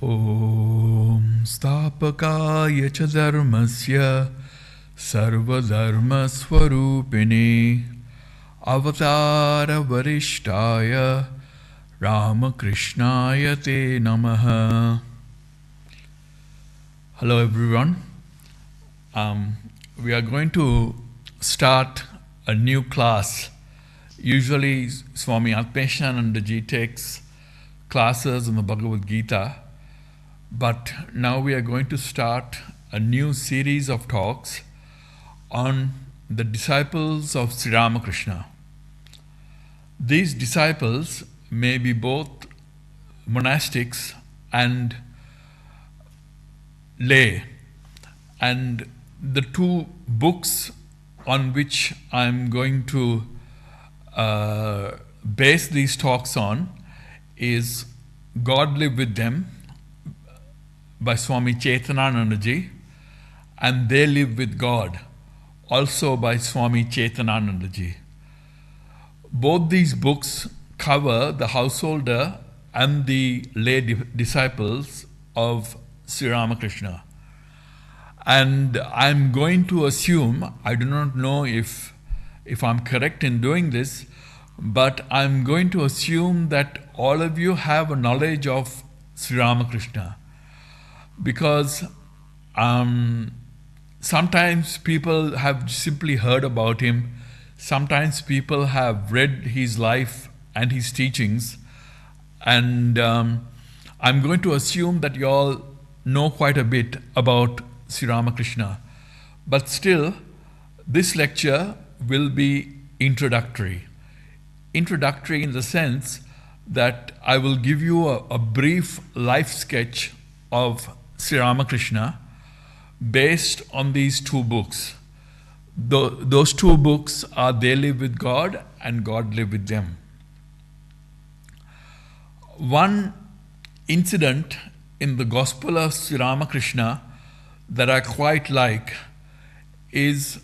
Om Stapakaya cha dharmasya sarvadharma swarupini avatara varishtaya Ramakrishnaya te namaha. Hello everyone. We are going to start a new class. Usually Swami Atmeshanandaji takes classes on the Bhagavad Gita, but now we are going to start a new series of talks on the disciples of Sri Ramakrishna. These disciples may be both monastics and lay, and the two books on which I'm going to base these talks on is God Live With Them by Swami Chaitananandaji and They Live With God, also by Swami Chaitananandaji. Both these books cover the householder and the lay disciples of Sri Ramakrishna. And I'm going to assume, I do not know if I'm correct in doing this, but I'm going to assume that all of you have a knowledge of Sri Ramakrishna, because sometimes people have simply heard about him, sometimes people have read his life and his teachings, and I'm going to assume that you all know quite a bit about Sri Ramakrishna. But still, this lecture will be introductory. Introductory in the sense that I will give you a brief life sketch of Sri Ramakrishna based on these two books. Those two books are They Live With God and God Live With Them. One incident in the Gospel of Sri Ramakrishna that I quite like is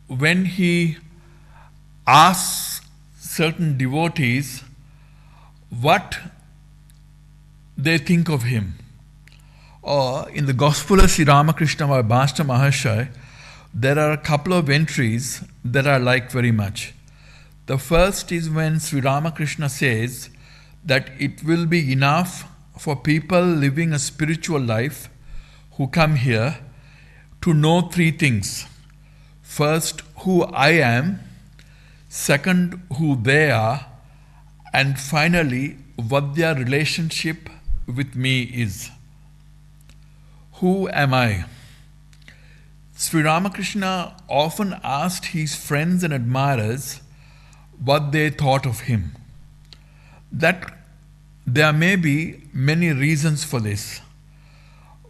when he asks certain devotees what they think of him. Or in the Gospel of Sri Ramakrishna by Master Mahashaya, there are a couple of entries that I like very much. The first is when Sri Ramakrishna says that it will be enough for people living a spiritual life who come here to know three things. First, who I am. Second, who they are. And finally, what their relationship with me is. Who am I? Sri Ramakrishna often asked his friends and admirers what they thought of him. That there may be many reasons for this.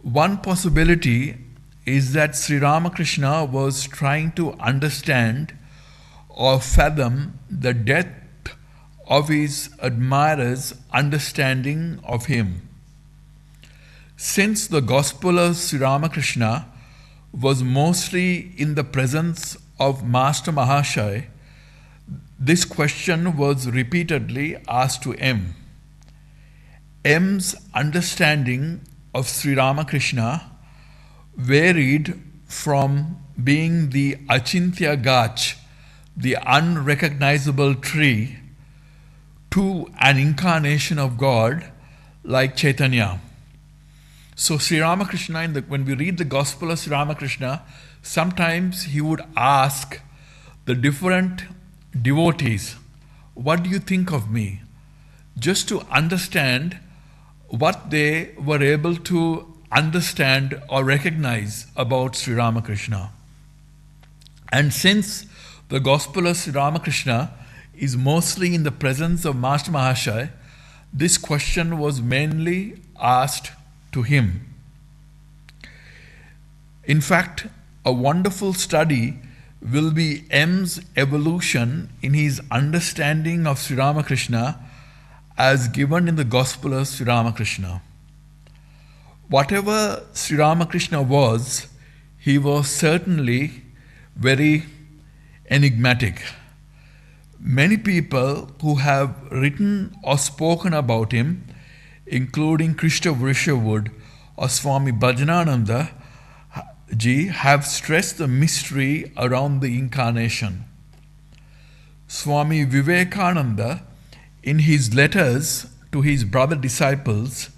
One possibility is that Sri Ramakrishna was trying to understand or fathom the depth of his admirers' understanding of him. Since the Gospel of Sri Ramakrishna was mostly in the presence of Master Mahashaya, this question was repeatedly asked to M. M's understanding of Sri Ramakrishna varied from being the Achintya Gach, the unrecognizable tree, to an incarnation of God like Chaitanya. So Sri Ramakrishna, when we read the Gospel of Sri Ramakrishna, sometimes he would ask the different devotees, what do you think of me? Just to understand what they were able to understand or recognize about Sri Ramakrishna. And since the Gospel of Sri Ramakrishna is mostly in the presence of Master Mahashaya, this question was mainly asked to him. In fact, a wonderful study will be M's evolution in his understanding of Sri Ramakrishna as given in the Gospel of Sri Ramakrishna. Whatever Sri Ramakrishna was, he was certainly very enigmatic. Many people who have written or spoken about him including Krishna Vrishawood or Swami Bhajanananda ji, have stressed the mystery around the incarnation. Swami Vivekananda, in his letters to his brother disciples,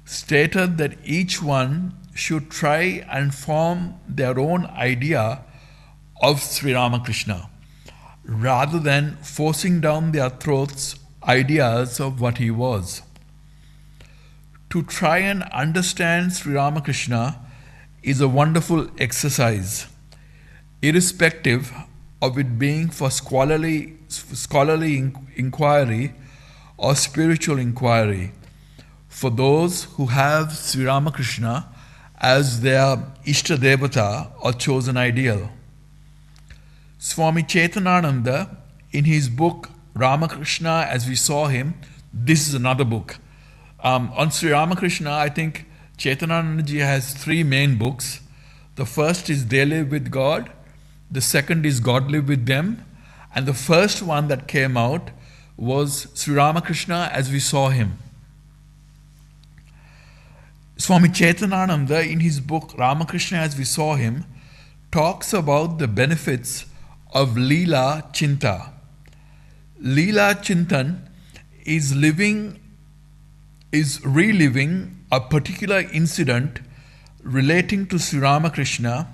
stated that each one should try and form their own idea of Sri Ramakrishna, rather than forcing down their throats ideas of what he was. To try and understand Sri Ramakrishna is a wonderful exercise, irrespective of it being for scholarly inquiry or spiritual inquiry, for those who have Sri Ramakrishna as their Ishta Devata or chosen ideal. Swami Chaitanananda, in his book Ramakrishna as We Saw Him, this is another book. On Sri Ramakrishna, I think Chaitanananda ji has three main books. The first is They Live with God, the second is God Live with Them, and the first one that came out was Sri Ramakrishna as We Saw Him. Swami Chaitanananda, in his book Ramakrishna as We Saw Him, talks about the benefits of Leela Chinta. Leela Chintan is reliving a particular incident relating to Sri Ramakrishna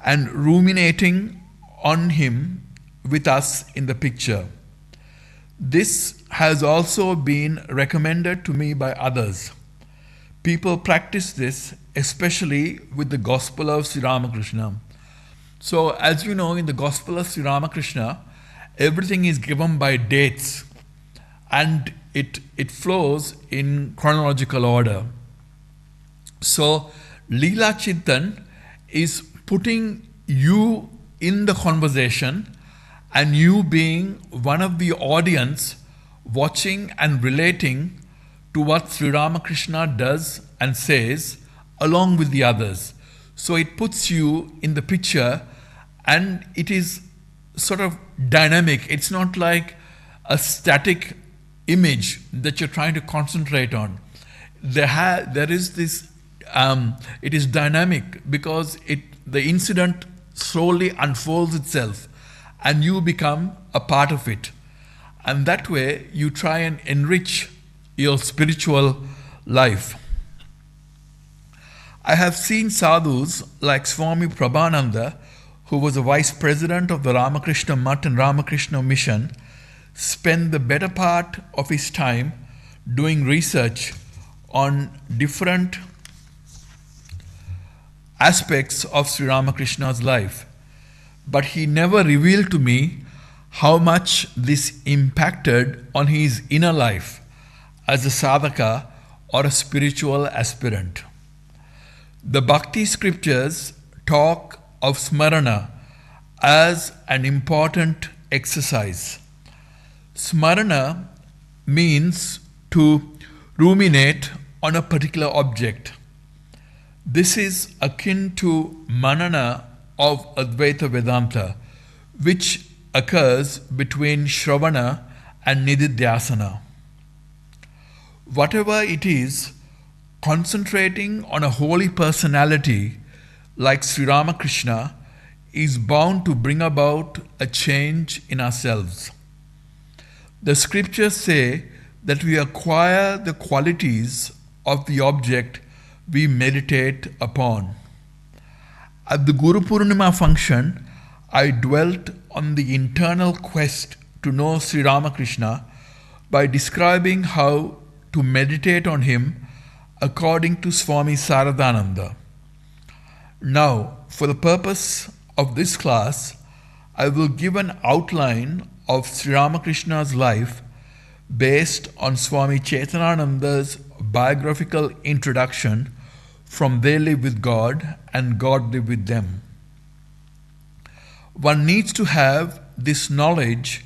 and ruminating on him with us in the picture. This has also been recommended to me by others. People practice this, especially with the Gospel of Sri Ramakrishna. So, as you know, in the Gospel of Sri Ramakrishna, everything is given by dates, and it flows in chronological order. So, Leela Chintan is putting you in the conversation and you being one of the audience watching and relating to what Sri Ramakrishna does and says along with the others. So it puts you in the picture and it is sort of dynamic. It's not like a static image that you're trying to concentrate on. There is this, it is dynamic because the incident slowly unfolds itself and you become a part of it. And that way you try and enrich your spiritual life. I have seen sadhus like Swami Prabhananda, who was a vice president of the Ramakrishna Mutt and Ramakrishna Mission, spend the better part of his time doing research on different aspects of Sri Ramakrishna's life. But he never revealed to me how much this impacted on his inner life as a sadhaka or a spiritual aspirant. The Bhakti scriptures talk of smarana as an important exercise. Smarana means to ruminate on a particular object. This is akin to manana of Advaita Vedanta, which occurs between Shravana and Nididhyasana. Whatever it is, concentrating on a holy personality like Sri Ramakrishna is bound to bring about a change in ourselves. The scriptures say that we acquire the qualities of the object we meditate upon. At the Guru Purnima function, I dwelt on the internal quest to know Sri Ramakrishna by describing how to meditate on him according to Swami Saradananda. Now, for the purpose of this class, I will give an outline of Sri Ramakrishna's life based on Swami Chaitanananda's biographical introduction from They Live with God and God Live with Them. One needs to have this knowledge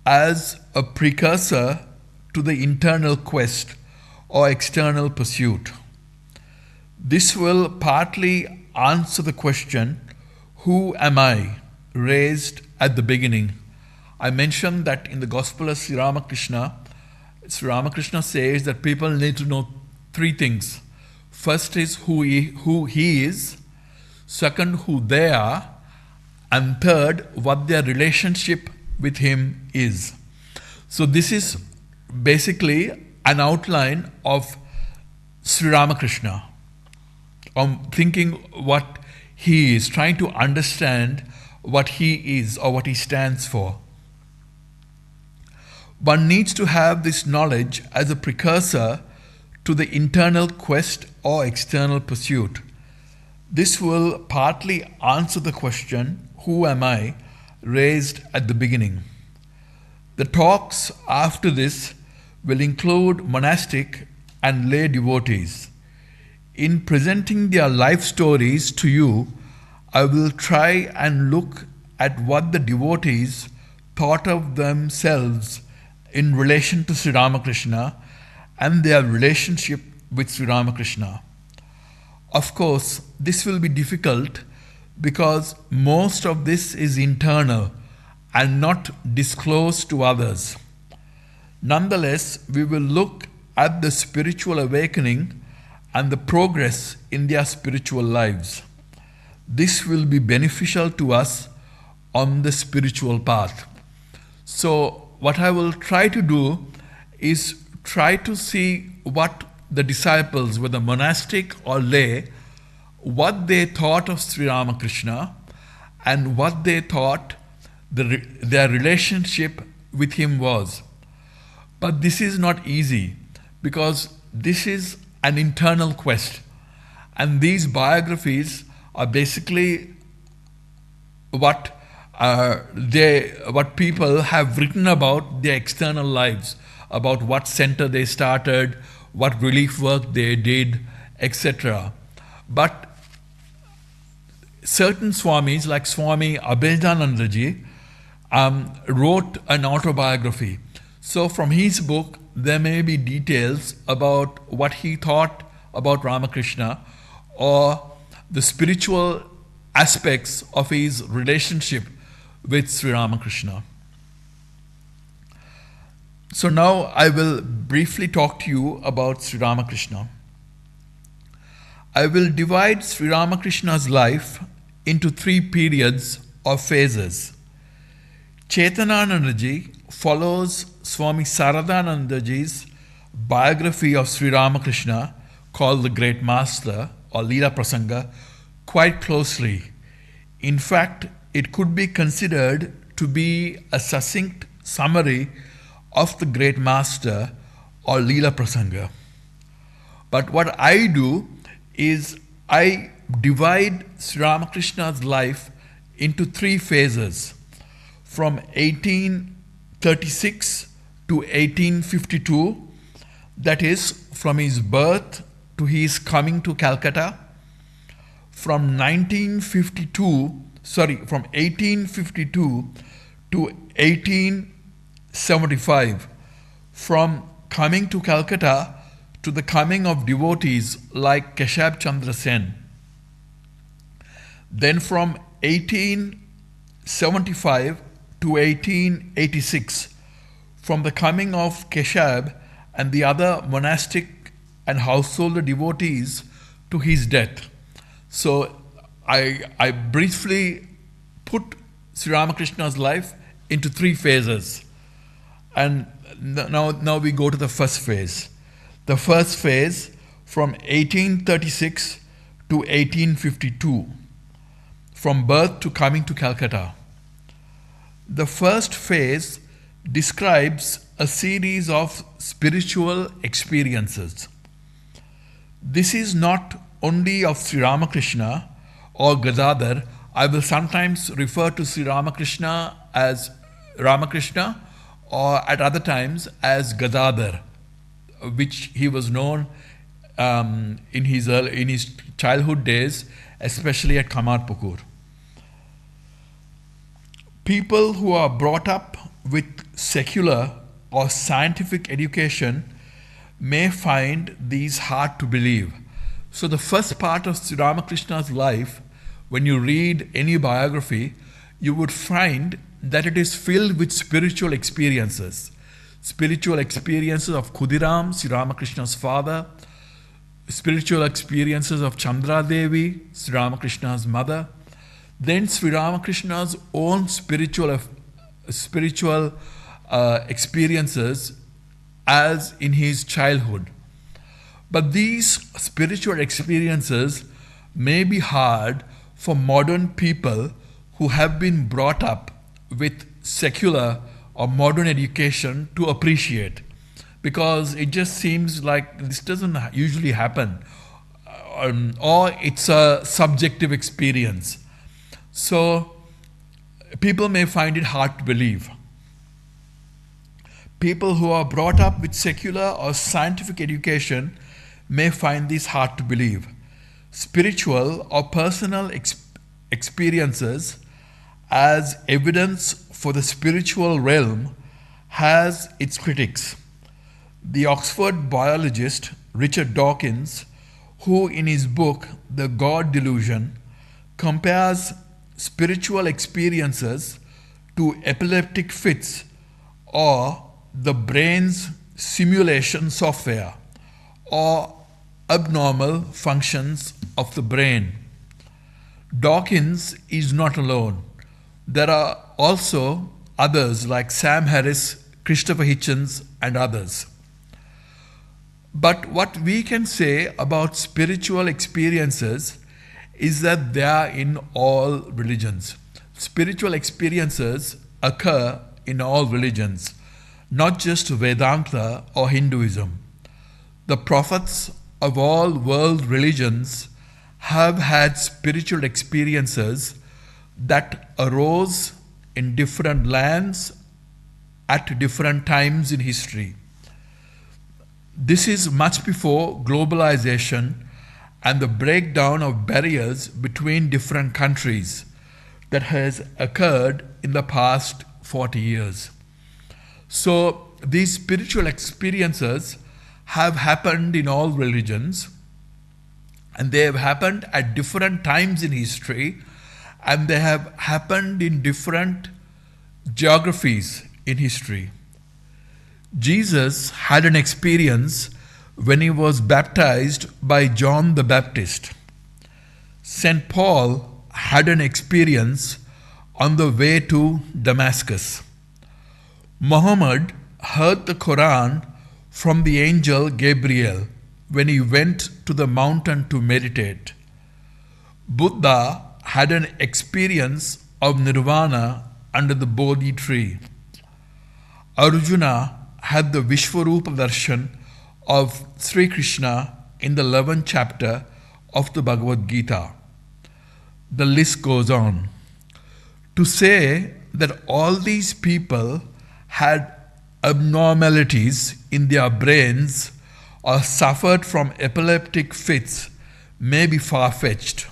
as a precursor to the internal quest or external pursuit. This will partly answer the question, who am I, raised at the beginning. I mentioned that in the Gospel of Sri Ramakrishna, Sri Ramakrishna says that people need to know three things. First is who he is, second, who they are, and third, what their relationship with him is. So this is basically an outline of Sri Ramakrishna. Thinking what he is, trying to understand what he is or what he stands for. One needs to have this knowledge as a precursor to the internal quest or external pursuit. This will partly answer the question, who am I, raised at the beginning. The talks after this will include monastic and lay devotees. In presenting their life stories to you, I will try and look at what the devotees thought of themselves in relation to Sri Ramakrishna and their relationship with Sri Ramakrishna. Of course, this will be difficult because most of this is internal and not disclosed to others. Nonetheless, we will look at the spiritual awakening and the progress in their spiritual lives. This will be beneficial to us on the spiritual path. So, what I will try to do is try to see what the disciples, whether monastic or lay, what they thought of Sri Ramakrishna and what they thought their relationship with him was. But this is not easy because this is an internal quest, and these biographies are basically what people have written about their external lives, about what center they started, what relief work they did, etc. But certain Swamis, like Swami Mahabodhananda wrote an autobiography. So from his book, there may be details about what he thought about Ramakrishna or the spiritual aspects of his relationship with Sri Ramakrishna. So now I will briefly talk to you about Sri Ramakrishna. I will divide Sri Ramakrishna's life into three periods or phases. Chetananandaji follows Swami Saradanandaji's biography of Sri Ramakrishna called the Great Master or Leela Prasanga quite closely. In fact, it could be considered to be a succinct summary of the Great Master or Leela Prasanga. But what I do is I divide Sri Ramakrishna's life into three phases, from 1836 to 1852, that is from his birth to his coming to Calcutta, from 1852 to 1875, from coming to Calcutta to the coming of devotees like Keshab Chandra Sen. Then from 1875 to 1886, from the coming of Keshab and the other monastic and householder devotees to his death. So I briefly put Sri Ramakrishna's life into three phases. And now we go to the first phase. The first phase from 1836 to 1852, from birth to coming to Calcutta. The first phase describes a series of spiritual experiences. This is not only of Sri Ramakrishna or Gadadhar. I will sometimes refer to Sri Ramakrishna as Ramakrishna or at other times as Gadadhar, which he was known in his childhood days, especially at Kamarpukur. People who are brought up with secular or scientific education may find these hard to believe. So the first part of Sri Ramakrishna's life, when you read any biography, you would find that it is filled with spiritual experiences. spiritual experiences of Khudiram, Sri Ramakrishna's father, spiritual experiences of Chandra Devi, Sri Ramakrishna's mother, then Sri Ramakrishna's own spiritual experiences as in his childhood. But these spiritual experiences may be hard for modern people who have been brought up with secular or modern education to appreciate, because it just seems like this doesn't usually happen, or it's a subjective experience. So people may find it hard to believe. People who are brought up with secular or scientific education may find this hard to believe. Spiritual or personal experiences as evidence for the spiritual realm has its critics. The Oxford biologist Richard Dawkins, who in his book The God Delusion compares spiritual experiences to epileptic fits or the brain's simulation software or abnormal functions of the brain. Dawkins is not alone. There are also others like Sam Harris, Christopher Hitchens, and others. But what we can say about spiritual experiences is that they are in all religions. Spiritual experiences occur in all religions, not just Vedanta or Hinduism. The prophets of all world religions have had spiritual experiences that arose in different lands at different times in history. This is much before globalization and the breakdown of barriers between different countries that has occurred in the past 40 years. So these spiritual experiences have happened in all religions, and they have happened at different times in history, and they have happened in different geographies in history. Jesus had an experience when he was baptized by John the Baptist. St. Paul had an experience on the way to Damascus. Muhammad heard the Quran from the angel Gabriel when he went to the mountain to meditate. Buddha had an experience of nirvana under the Bodhi tree. Arjuna had the Vishwarupa darshan of Sri Krishna in the 11th chapter of the Bhagavad Gita. The list goes on. To say that all these people had abnormalities in their brains or suffered from epileptic fits may be far-fetched.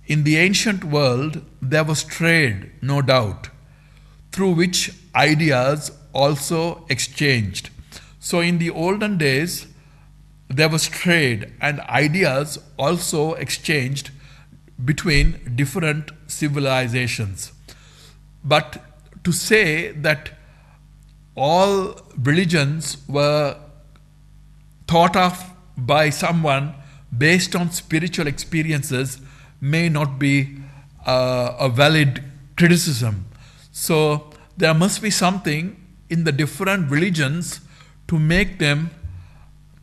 In the ancient world, there was trade, no doubt, through which ideas also exchanged. So in the olden days, there was trade and ideas also exchanged between different civilizations. But to say that all religions were thought of by someone based on spiritual experiences may not be a valid criticism. So there must be something in the different religions to make them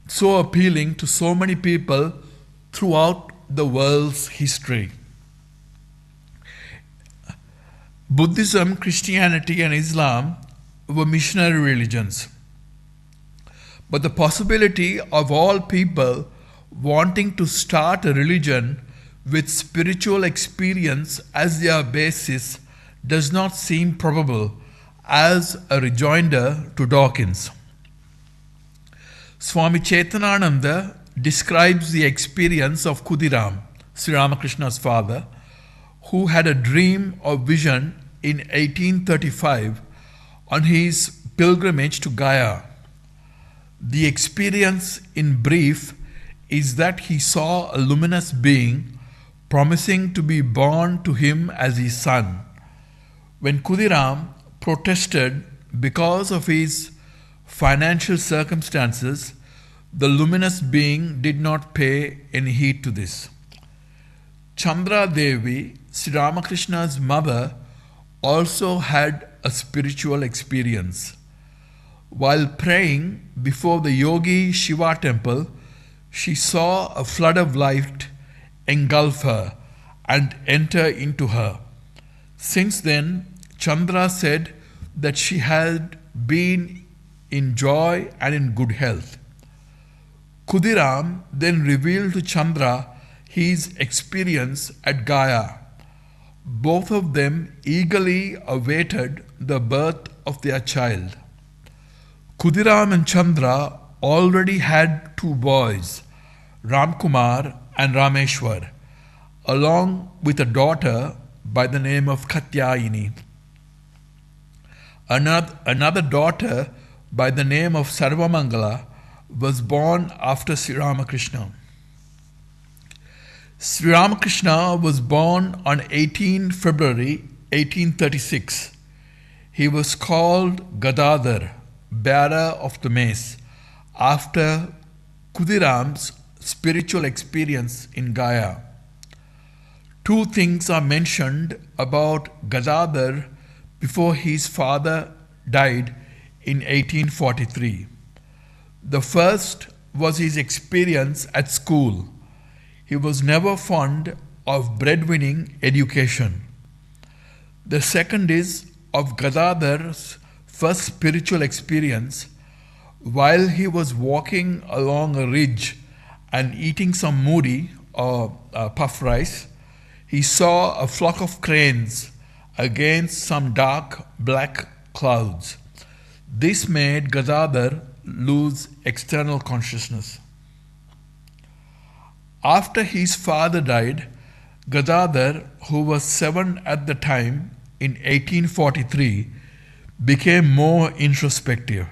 so appealing to so many people throughout the world's history. Buddhism, Christianity, and Islam were missionary religions. But the possibility of all people wanting to start a religion with spiritual experience as their basis does not seem probable, as a rejoinder to Dawkins. Swami Chaitanananda describes the experience of Khudiram, Sri Ramakrishna's father, who had a dream or vision in 1835 on his pilgrimage to Gaya. The experience in brief is that he saw a luminous being promising to be born to him as his son. When Khudiram protested because of his financial circumstances, the luminous being did not pay any heed to this. Chandra Devi, Sri Ramakrishna's mother, also had a spiritual experience. While praying before the Yogi Shiva temple, she saw a flood of light engulf her and enter into her. Since then, Chandra said that she had been in joy and in good health. Khudiram then revealed to Chandra his experience at Gaya. Both of them eagerly awaited the birth of their child. Khudiram and Chandra already had two boys, Ramkumar and Rameshwar, along with a daughter by the name of Katyayini. Another daughter by the name of Sarvamangala was born after Sri Ramakrishna. Sri Ramakrishna was born on 18 February 1836. He was called Gadadhar, bearer of the mace, after Khudiram's spiritual experience in Gaya. Two things are mentioned about Gadadhar before his father died in 1843. The first was his experience at school. He was never fond of breadwinning education. The second is of Gadadhar's first spiritual experience while he was walking along a ridge and eating some moody or puff rice. He saw a flock of cranes against some dark black clouds. This made Gadadhar lose external consciousness. After his father died, Gadadhar, who was 7 at the time in 1843, became more introspective.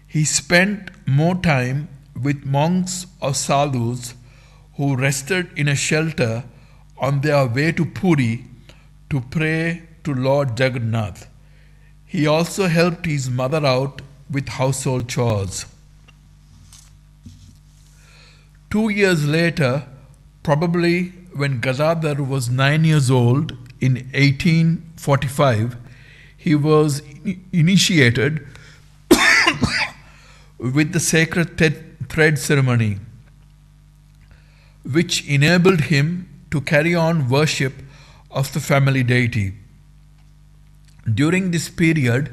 He spent more time with monks or sadhus who rested in a shelter on their way to Puri to pray to Lord Jagannath. He also helped his mother out with household chores. 2 years later, probably when Gadadhar was 9 years old in 1845, he was initiated with the sacred thread ceremony, which enabled him to carry on worship of the family deity. During this period,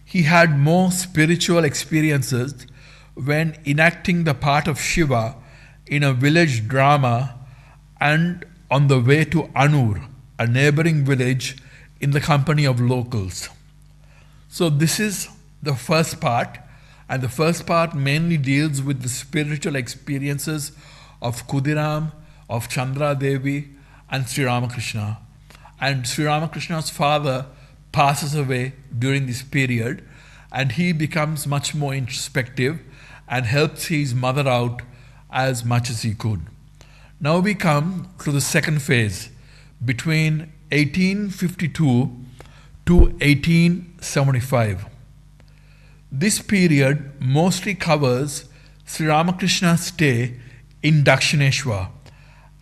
he had more spiritual experiences when enacting the part of Shiva in a village drama and on the way to Anur, a neighboring village, in the company of locals. So this is the first part, and the first part mainly deals with the spiritual experiences of Khudiram, of Chandra Devi and Sri Ramakrishna. And Sri Ramakrishna's father passes away during this period, and he becomes much more introspective and helps his mother out as much as he could. Now we come to the second phase, between 1852 to 1875. This period mostly covers Sri Ramakrishna's stay in Dakshineshwar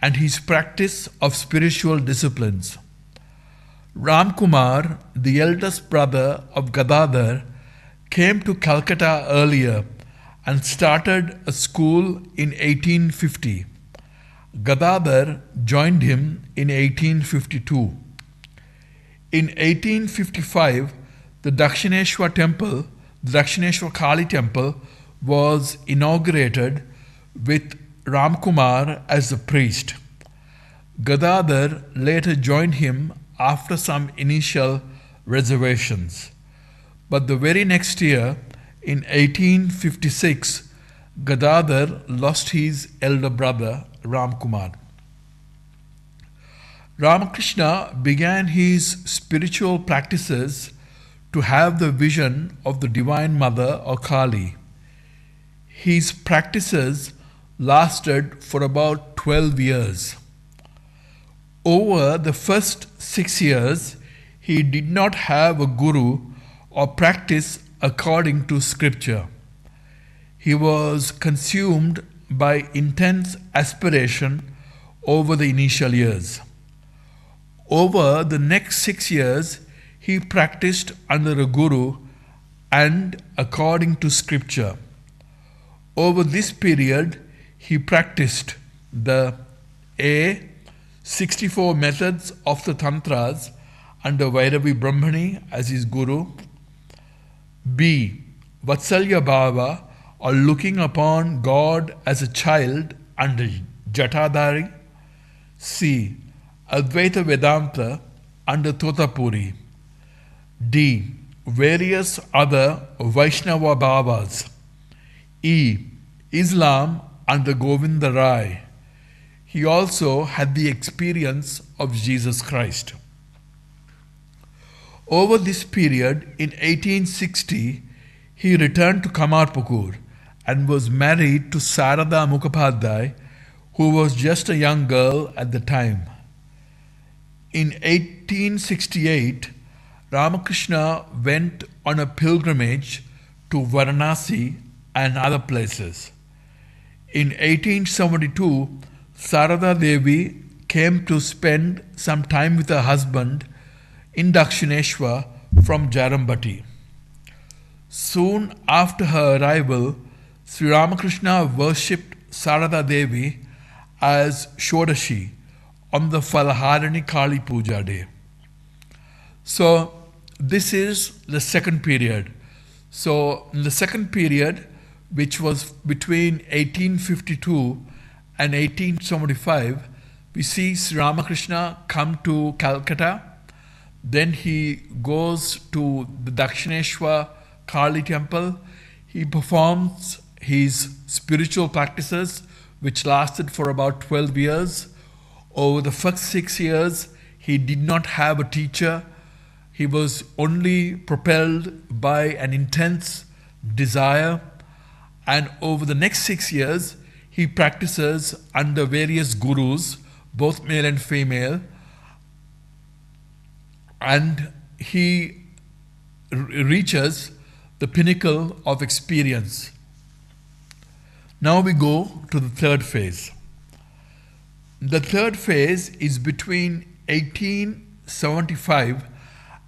and his practice of spiritual disciplines. Ramkumar, the eldest brother of Gadadhar, came to Calcutta earlier and started a school in 1850. Gadadhar joined him in 1852. In 1855, the Dakshineshwar temple, the Dakshineshwar Kali temple, was inaugurated with Ramkumar as the priest. Gadadhar later joined him after some initial reservations. But the very next year, in 1856, Gadadhar lost his elder brother, Ramkumar. Ramakrishna began his spiritual practices to have the vision of the Divine Mother or Kali. His practices lasted for about 12 years. Over the first 6 years, he did not have a guru or practice according to scripture. He was consumed by intense aspiration over the initial years. Over the next 6 years, he practiced under a guru and according to scripture. Over this period, he practiced the A. 64 methods of the Tantras under Vairavi Brahmani as his guru. B. Vatsalya Bhava, or looking upon God as a child under Jatadhari. C. Advaita Vedanta under Totapuri. D. Various other Vaishnava Bhavas. E. Islam under Govinda Rai. He also had the experience of Jesus Christ. Over this period, in 1860, he returned to Kamarpukur and was married to Sarada Mukhopadhyay, who was just a young girl at the time. In 1868, Ramakrishna went on a pilgrimage to Varanasi and other places. In 1872, Sarada Devi came to spend some time with her husband in Dakshineshwar from Jarambati. Soon after her arrival, Sri Ramakrishna worshipped Sarada Devi as Shodashi on the Falaharani Kali Puja day. So this is the second period. So in the second period, which was between 1852 and 1875, we see Sri Ramakrishna come to Calcutta. Then he goes to the Dakshineshwar Kali temple. He performs his spiritual practices, which lasted for about 12 years. Over the first 6 years, he did not have a teacher. He was only propelled by an intense desire. And over the next 6 years, he practices under various gurus, both male and female, and he reaches the pinnacle of experience. Now we go to the third phase. The third phase is between 1875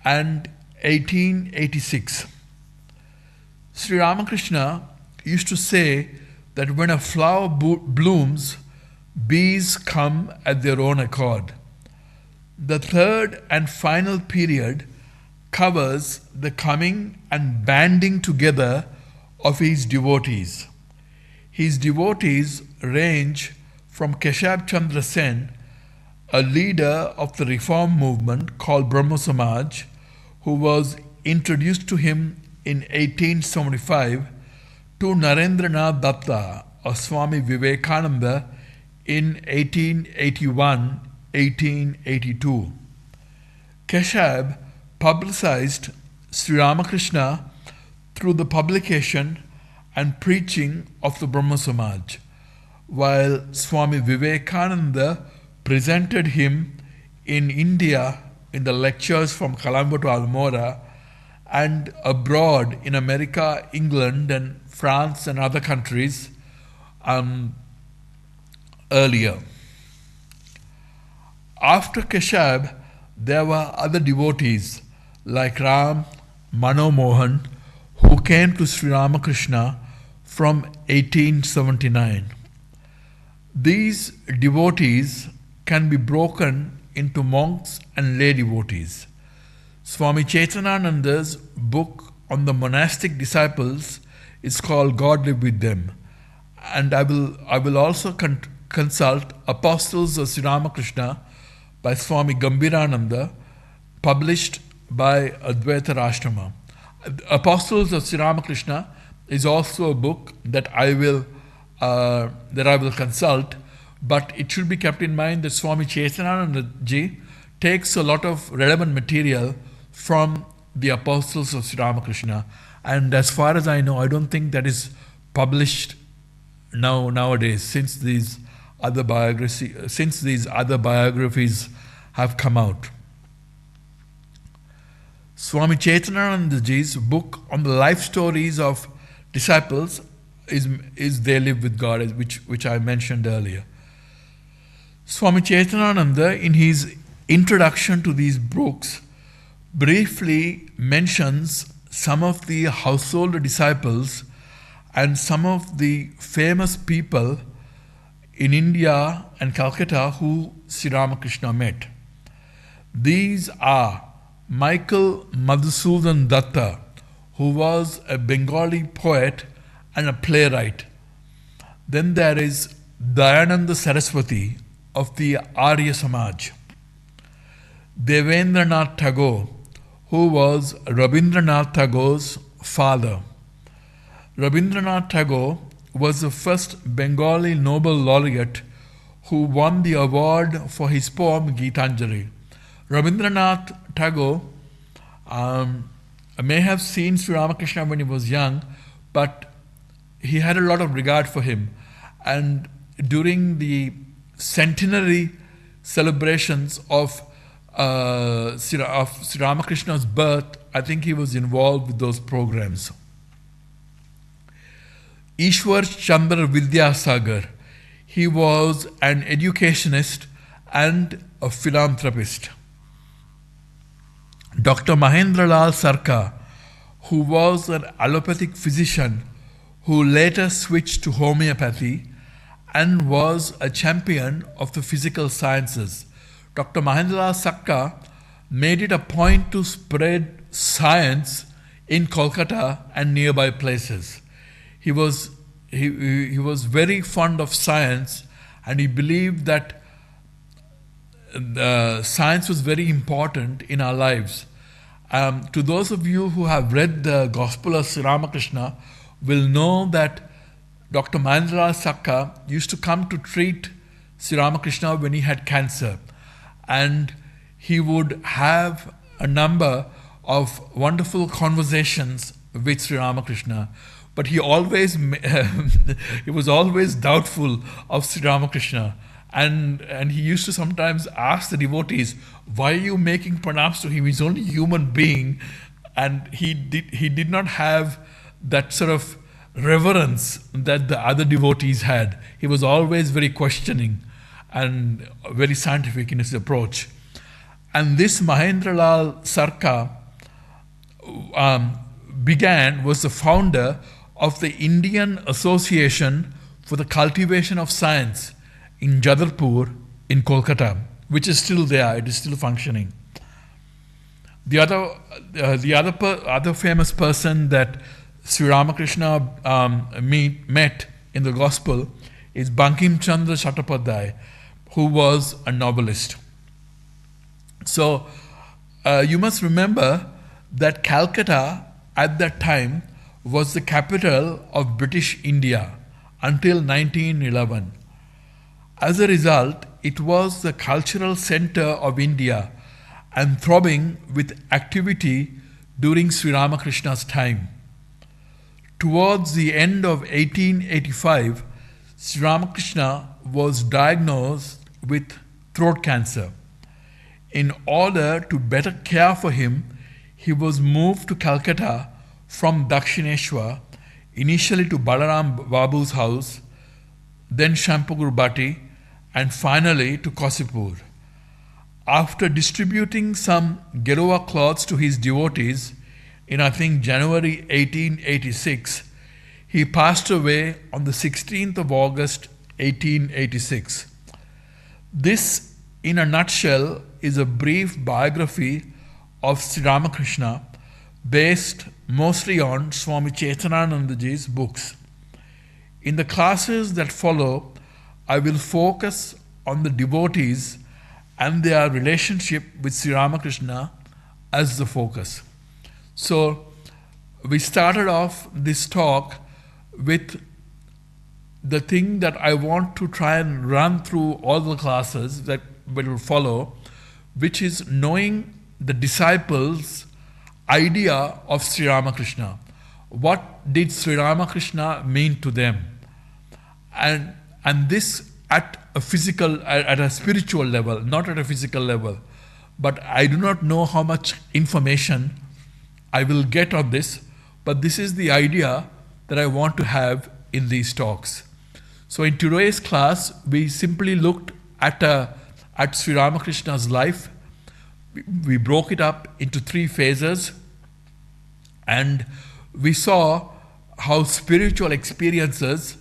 and 1886. Sri Ramakrishna used to say that when a flower blooms, bees come at their own accord. The third and final period covers the coming and banding together of his devotees. His devotees range from Keshab Chandra Sen, a leader of the reform movement called Brahmo Samaj, who was introduced to him in 1875, to Narendranath Datta or Swami Vivekananda in 1881-1882. Keshab publicized Sri Ramakrishna through the publication and preaching of the Brahmo Samaj, while Swami Vivekananda presented him in India in the lectures from Colombo to Almora and abroad in America, England and France and other countries earlier. After Keshab, there were other devotees like Ram, Mano Mohan, who came to Sri Ramakrishna from 1879. These devotees can be broken into monks and lay devotees. Swami Chaitananda's book on the monastic disciples is called God Live With Them. And I will also consult Apostles of Sri Ramakrishna by Swami Gambirananda, published by Advaita Rashrama. Apostles of Sri Ramakrishna is also a book that I will consult, but it should be kept in mind that Swami Chaitananda ji takes a lot of relevant material from the Apostles of Sri Ramakrishna, and as far as I know, I don't think that is published nowadays, since these other biographies have come out. Swami Chaitanandaji's book on the life stories of disciples is They Live with God, which I mentioned earlier. Swami Chaitananda, in his introduction to these books, briefly mentions some of the household disciples and some of the famous people in India and Calcutta who Sri Ramakrishna met. These are Michael Madhusudan Datta, who was a Bengali poet and a playwright. Then there is Dayananda Saraswati of the Arya Samaj. Devendranath Tagore, who was Rabindranath Tagore's father. Rabindranath Tagore was the first Bengali Nobel laureate who won the award for his poem Gitanjali. Rabindranath Tagore may have seen Sri Ramakrishna when he was young, but he had a lot of regard for him. And during the centenary celebrations of Sri Ramakrishna's birth, I think he was involved with those programs. Ishwar Chandra Vidyasagar, he was an educationist and a philanthropist. Dr. Mahendralal Sarkar, who was an allopathic physician who later switched to homeopathy and was a champion of the physical sciences. Dr. Mahendralal Sarkar made it a point to spread science in Kolkata and nearby places. He was very fond of science, and he believed that science was very important in our lives. To those of you who have read the Gospel of Sri Ramakrishna will know that Dr. Mahendralal Sarkar used to come to treat Sri Ramakrishna when he had cancer, and he would have a number of wonderful conversations with Sri Ramakrishna. But he was always doubtful of Sri Ramakrishna, and he used to sometimes ask the devotees, "Why are you making pranams to him? He's only a human being." And he did not have that sort of reverence that the other devotees had. He was always very questioning and very scientific in his approach. And this Mahendralal Sarkar was the founder of the Indian Association for the Cultivation of Science in Jadarpur in Kolkata, which is still there. It is still functioning. The other famous person that Sri Ramakrishna met in the Gospel is Bankim Chandra Chattopadhyay, who was a novelist. So you must remember that Calcutta at that time was the capital of British India until 1911. As a result, it was the cultural center of India and throbbing with activity during Sri Ramakrishna's time. Towards the end of 1885, Sri Ramakrishna was diagnosed with throat cancer. In order to better care for him, he was moved to Calcutta from Dakshineshwar, initially to Balaram Babu's house, then Shampuguru Bhatti, and finally to Kosipur. After distributing some Geruva cloths to his devotees in, I think, January 1886, he passed away on the 16th of August 1886. This, in a nutshell, is a brief biography of Sri Ramakrishna based mostly on Swami Chaitananandaji's books. In the classes that follow, I will focus on the devotees and their relationship with Sri Ramakrishna as the focus. So we started off this talk with the thing that I want to try and run through all the classes that will follow, which is knowing the disciples' idea of Sri Ramakrishna. What did Sri Ramakrishna mean to them? And this at a spiritual level, not at a physical level. But I do not know how much information I will get on this, but this is the idea that I want to have in these talks. So in today's class, we simply looked at Sri Ramakrishna's life. We broke it up into 3 phases, and we saw how spiritual experiences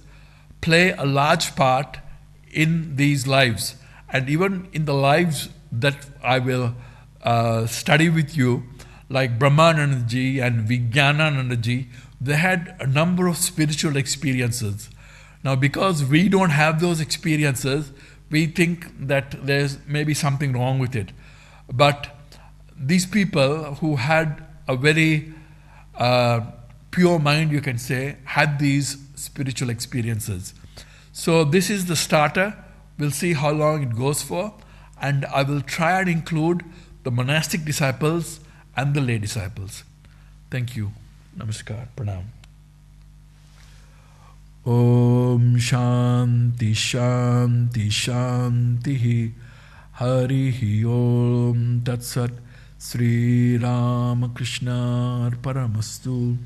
play a large part in these lives, and even in the lives that I will study with you, like Brahmanandaji and Vijnanandaji. They had a number of spiritual experiences. Now, because we don't have those experiences, we think that there's maybe something wrong with it. But these people who had a very pure mind, you can say, had these spiritual experiences. So this is the starter. We'll see how long it goes for, and I will try and include the monastic disciples and the lay disciples. Thank you. Namaskar. Pranam. Om Shanti Shanti Shanti Harihi Om Tat Sat Sri Ramakrishna Paramastu.